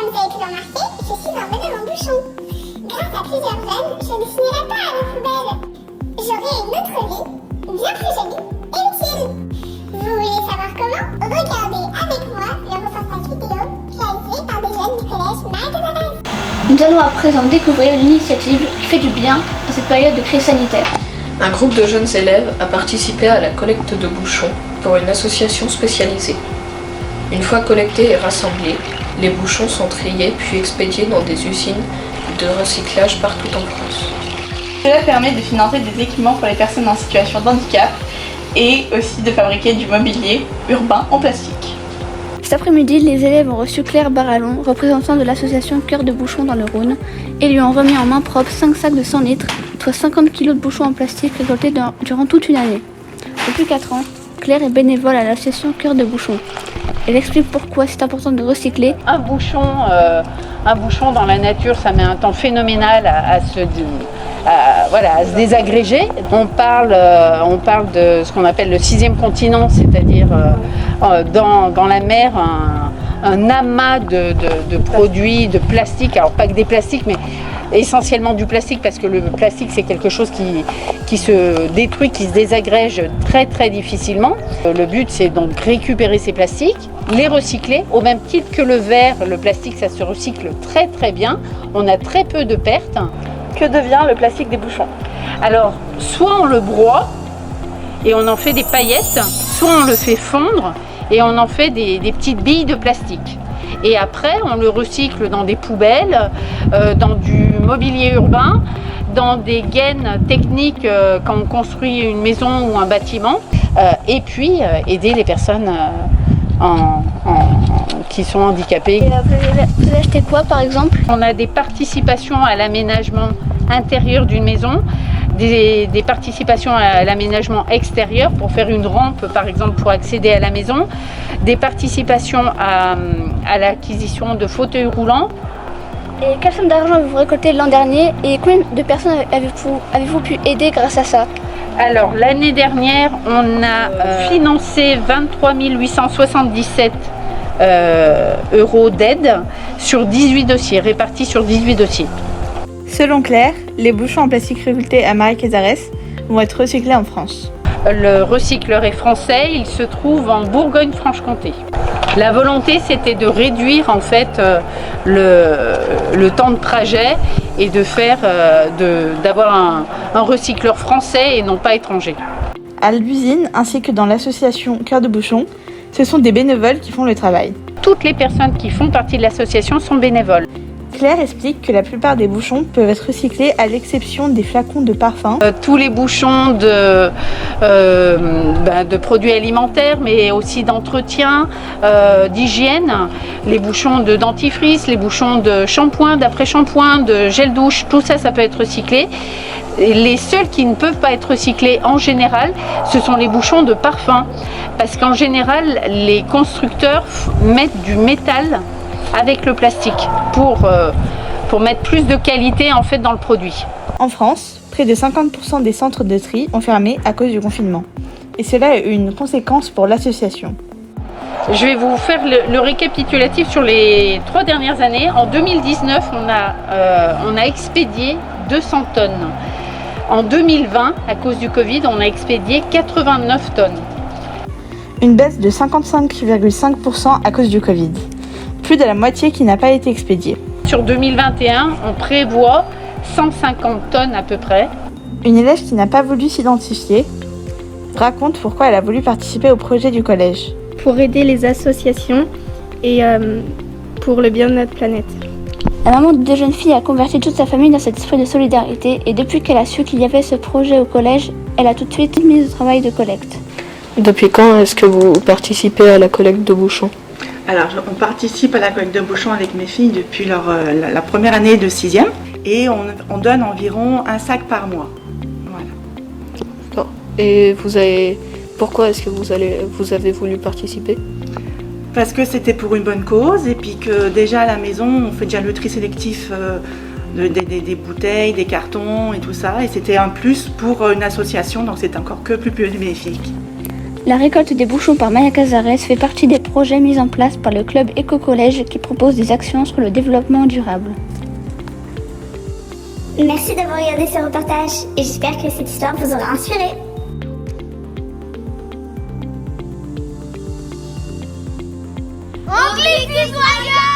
comme vous avez pu le remarquer, je suis enlevée de mon bouchon. Grâce à plusieurs jeunes, je ne finirai pas à la poubelle. J'aurai une autre vie, bien plus jolie et utile. Vous voulez savoir comment? Regardez avec moi le reportage vidéo réalisé par des jeunes du collège Marie-Thérèse. Nous allons à présent découvrir l'initiative qui fait du bien à cette période de crise sanitaire. Un groupe de jeunes élèves a participé à la collecte de bouchons pour une association spécialisée. Une fois collectés et rassemblés, les bouchons sont triés puis expédiés dans des usines de recyclage partout en France. Cela permet de financer des équipements pour les personnes en situation de handicap et aussi de fabriquer du mobilier urbain en plastique. Cet après-midi, les élèves ont reçu Claire Barallon, représentant de l'association Cœur de Bouchon dans le Rhône, et lui ont remis en main propre 5 sacs de 100 litres, soit 50 kg de bouchons en plastique récoltés durant toute une année. Depuis 4 ans, Claire est bénévole à l'association Cœur de Bouchon. Elle explique pourquoi c'est important de recycler. Un bouchon dans la nature, ça met un temps phénoménal à se désagréger. On parle de ce qu'on appelle le 6e continent, c'est-à-dire dans la mer, un amas de produits, de plastique, alors pas que des plastiques, mais essentiellement du plastique, parce que le plastique c'est quelque chose qui se détruit, qui se désagrège très très difficilement. Le but c'est donc récupérer ces plastiques, les recycler, au même titre que le verre, le plastique ça se recycle très très bien, on a très peu de pertes. Que devient le plastique des bouchons? Alors, soit on le broie et on en fait des paillettes, soit on le fait fondre et on en fait des petites billes de plastique. Et après, on le recycle dans des poubelles, dans du mobilier urbain, dans des gaines techniques quand on construit une maison ou un bâtiment, et puis aider les personnes qui sont handicapées. Et vous avez acheté quoi par exemple? On a des participations à l'aménagement intérieur d'une maison, des participations à l'aménagement extérieur pour faire une rampe par exemple pour accéder à la maison, des participations à l'acquisition de fauteuils roulants. Et quelle somme d'argent avez-vous récolté l'an dernier et combien de personnes avez-vous pu aider grâce à ça? Alors l'année dernière, on a financé 23 877 euros d'aide sur 18 dossiers, répartis sur 18 dossiers. Selon Claire, les bouchons en plastique récoltés à Marie-Thérèse vont être recyclés en France. Le recycleur est français, il se trouve en Bourgogne-Franche-Comté. La volonté c'était de réduire en fait le temps de trajet et d'avoir un recycleur français et non pas étranger. À l'usine ainsi que dans l'association Cœur de Bouchon, ce sont des bénévoles qui font le travail. Toutes les personnes qui font partie de l'association sont bénévoles. Claire explique que la plupart des bouchons peuvent être recyclés à l'exception des flacons de parfum. Tous les bouchons de produits alimentaires, mais aussi d'entretien, d'hygiène, les bouchons de dentifrice, les bouchons de shampoing, d'après-shampoing, de gel douche, tout ça, ça peut être recyclé. Et les seuls qui ne peuvent pas être recyclés en général, ce sont les bouchons de parfum. Parce qu'en général, les constructeurs mettent du métal avec le plastique pour mettre plus de qualité en fait dans le produit. En France, près de 50% des centres de tri ont fermé à cause du confinement. Et cela a eu une conséquence pour l'association. Je vais vous faire le récapitulatif sur les 3 dernières années. En 2019, on a expédié 200 tonnes. En 2020, à cause du Covid, on a expédié 89 tonnes. Une baisse de 55,5% à cause du Covid. Plus de la moitié qui n'a pas été expédiée. Sur 2021, on prévoit 150 tonnes à peu près. Une élève qui n'a pas voulu s'identifier raconte pourquoi elle a voulu participer au projet du collège. Pour aider les associations et pour le bien de notre planète. La maman de 2 jeunes filles a converti toute sa famille dans cet esprit de solidarité et depuis qu'elle a su qu'il y avait ce projet au collège, elle a tout de suite mis au travail de collecte. Depuis quand est-ce que vous participez à la collecte de bouchons? Alors, on participe à la collecte de bouchons avec mes filles depuis la première année de 6e et on donne environ un sac par mois. Voilà. Et pourquoi est-ce que vous avez voulu participer? Parce que c'était pour une bonne cause et puis que déjà à la maison, on fait déjà le tri sélectif des bouteilles, des cartons et tout ça. Et c'était un plus pour une association, donc c'est encore que plus bénéfique. La récolte des bouchons par Maya Cazares fait partie des projets mis en place par le club Éco-Collège qui propose des actions sur le développement durable. Merci d'avoir regardé ce reportage et j'espère que cette histoire vous aura inspiré. On glisse du joyeux!